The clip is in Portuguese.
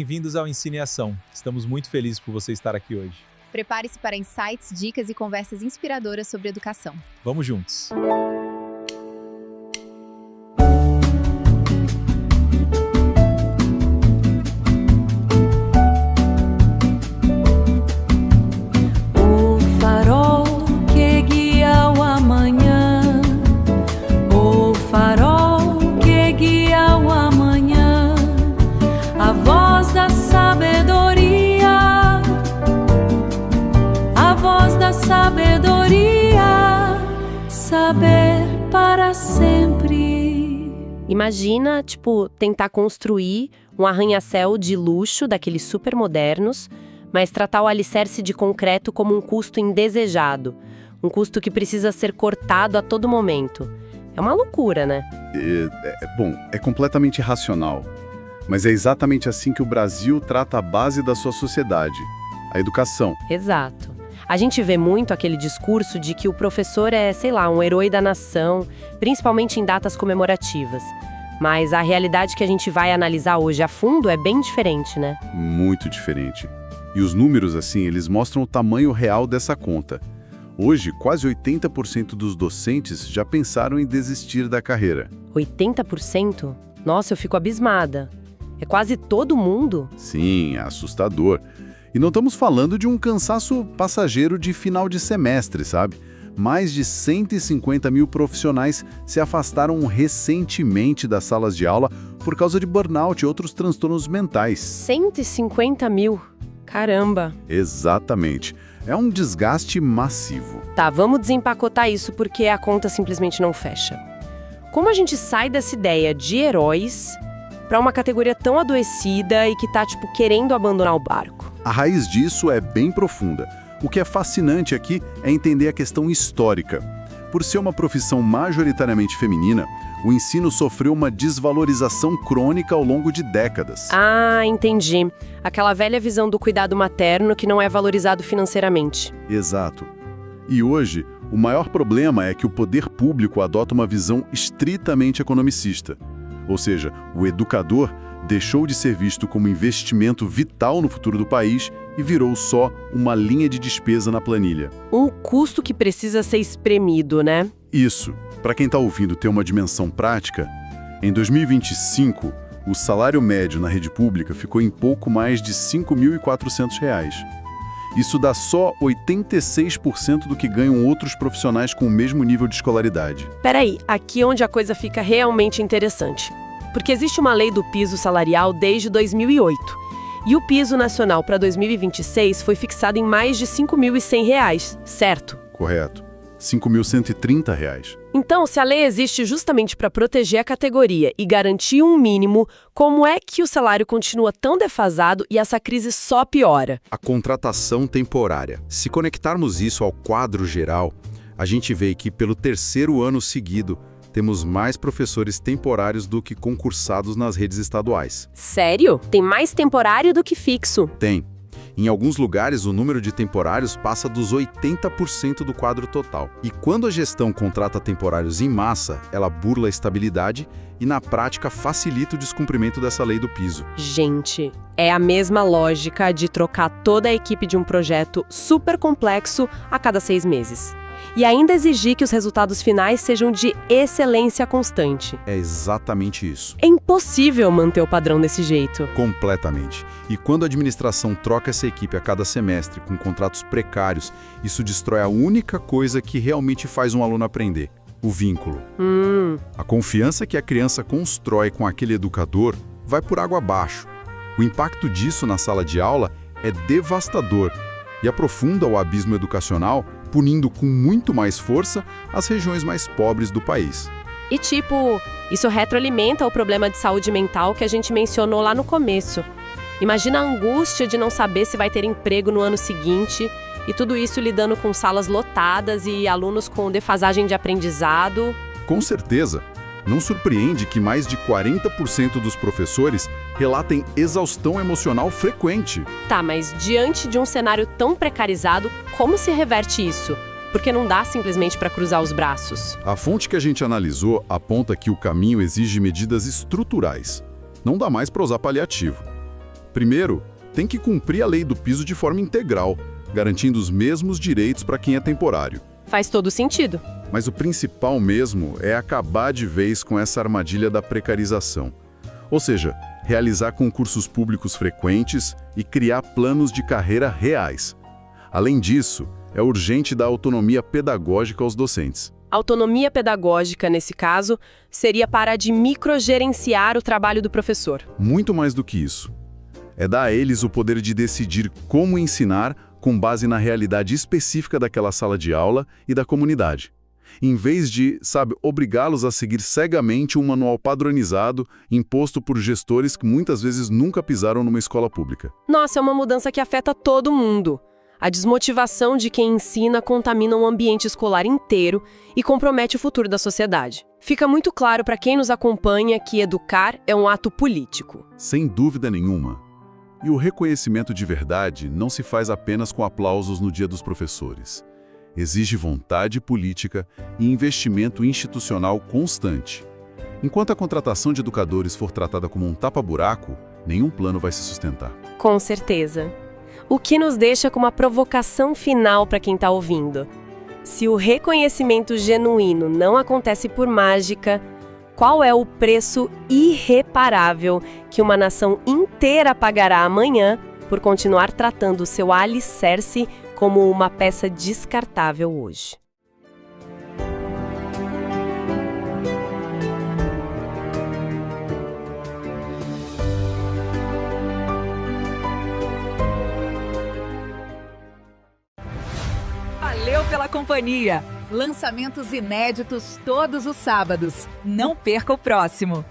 Bem-vindos ao Ensino em Ação. Estamos muito felizes por você estar aqui hoje. Prepare-se para insights, dicas e conversas inspiradoras sobre educação. Vamos juntos! O farol que guia o amanhã, o farol que guia o amanhã, a voz da sabedoria, a voz da sabedoria, saber para sempre. Imagina, tentar construir um arranha-céu de luxo, daqueles super modernos, mas tratar o alicerce de concreto como um custo indesejado, um custo que precisa ser cortado a todo momento. É uma loucura, né? É completamente irracional. Mas é exatamente assim que o Brasil trata a base da sua sociedade, a educação. Exato. A gente vê muito aquele discurso de que o professor é, um herói da nação, principalmente em datas comemorativas. Mas a realidade que a gente vai analisar hoje a fundo é bem diferente, né? Muito diferente. E os números, eles mostram o tamanho real dessa conta. Hoje, quase 80% dos docentes já pensaram em desistir da carreira. 80%? Nossa, eu fico abismada. É quase todo mundo? Sim, é assustador. E não estamos falando de um cansaço passageiro de final de semestre, sabe? Mais de 150 mil profissionais se afastaram recentemente das salas de aula por causa de burnout e outros transtornos mentais. 150 mil? Caramba! Exatamente. É um desgaste massivo. Tá, vamos desempacotar isso porque a conta simplesmente não fecha. Como a gente sai dessa ideia de heróis para uma categoria tão adoecida e que tá, querendo abandonar o barco? A raiz disso é bem profunda. O que é fascinante aqui é entender a questão histórica. Por ser uma profissão majoritariamente feminina, o ensino sofreu uma desvalorização crônica ao longo de décadas. Ah, entendi. Aquela velha visão do cuidado materno que não é valorizado financeiramente. Exato. E hoje, o maior problema é que o poder público adota uma visão estritamente economicista. Ou seja, o educador deixou de ser visto como investimento vital no futuro do país e virou só uma linha de despesa na planilha. Um custo que precisa ser espremido, né? Isso. Para quem está ouvindo ter uma dimensão prática, em 2025, o salário médio na rede pública ficou em pouco mais de R$ 5.400. Isso dá só 86% do que ganham outros profissionais com o mesmo nível de escolaridade. Peraí, aqui é onde a coisa fica realmente interessante. Porque existe uma lei do piso salarial desde 2008. E o piso nacional para 2026 foi fixado em mais de R$ 5.100, certo? Correto. R$ 5.130. Então, se a lei existe justamente para proteger a categoria e garantir um mínimo, como é que o salário continua tão defasado e essa crise só piora? A contratação temporária. Se conectarmos isso ao quadro geral, a gente vê que pelo terceiro ano seguido, temos mais professores temporários do que concursados nas redes estaduais. Sério? Tem mais temporário do que fixo? Tem. Em alguns lugares, o número de temporários passa dos 80% do quadro total. E quando a gestão contrata temporários em massa, ela burla a estabilidade e, na prática, facilita o descumprimento dessa lei do piso. Gente, é a mesma lógica de trocar toda a equipe de um projeto super complexo a cada 6 meses. E ainda exigir que os resultados finais sejam de excelência constante. É exatamente isso. É impossível manter o padrão desse jeito. Completamente. E quando a administração troca essa equipe a cada semestre com contratos precários, isso destrói a única coisa que realmente faz um aluno aprender: o vínculo. A confiança que a criança constrói com aquele educador vai por água abaixo. O impacto disso na sala de aula é devastador e aprofunda o abismo educacional, punindo com muito mais força as regiões mais pobres do país. E isso retroalimenta o problema de saúde mental que a gente mencionou lá no começo. Imagina a angústia de não saber se vai ter emprego no ano seguinte, e tudo isso lidando com salas lotadas e alunos com defasagem de aprendizado. Com certeza. Não surpreende que mais de 40% dos professores relatem exaustão emocional frequente. Tá, mas diante de um cenário tão precarizado, como se reverte isso? Porque não dá simplesmente para cruzar os braços. A fonte que a gente analisou aponta que o caminho exige medidas estruturais. Não dá mais para usar paliativo. Primeiro, tem que cumprir a lei do piso de forma integral, garantindo os mesmos direitos para quem é temporário. Faz todo sentido. Mas o principal mesmo é acabar de vez com essa armadilha da precarização. Ou seja, realizar concursos públicos frequentes e criar planos de carreira reais. Além disso, é urgente dar autonomia pedagógica aos docentes. Autonomia pedagógica, nesse caso, seria parar de microgerenciar o trabalho do professor. Muito mais do que isso. É dar a eles o poder de decidir como ensinar com base na realidade específica daquela sala de aula e da comunidade. Em vez de, obrigá-los a seguir cegamente um manual padronizado imposto por gestores que muitas vezes nunca pisaram numa escola pública. Nossa, é uma mudança que afeta todo mundo. A desmotivação de quem ensina contamina o ambiente escolar inteiro e compromete o futuro da sociedade. Fica muito claro para quem nos acompanha que educar é um ato político. Sem dúvida nenhuma. E o reconhecimento de verdade não se faz apenas com aplausos no Dia dos Professores. Exige vontade política e investimento institucional constante. Enquanto a contratação de educadores for tratada como um tapa-buraco, nenhum plano vai se sustentar. Com certeza. O que nos deixa com uma provocação final para quem está ouvindo. Se o reconhecimento genuíno não acontece por mágica, qual é o preço irreparável que uma nação inteira pagará amanhã por continuar tratando o seu alicerce como uma peça descartável hoje? Valeu pela companhia! Lançamentos inéditos todos os sábados. Não perca o próximo!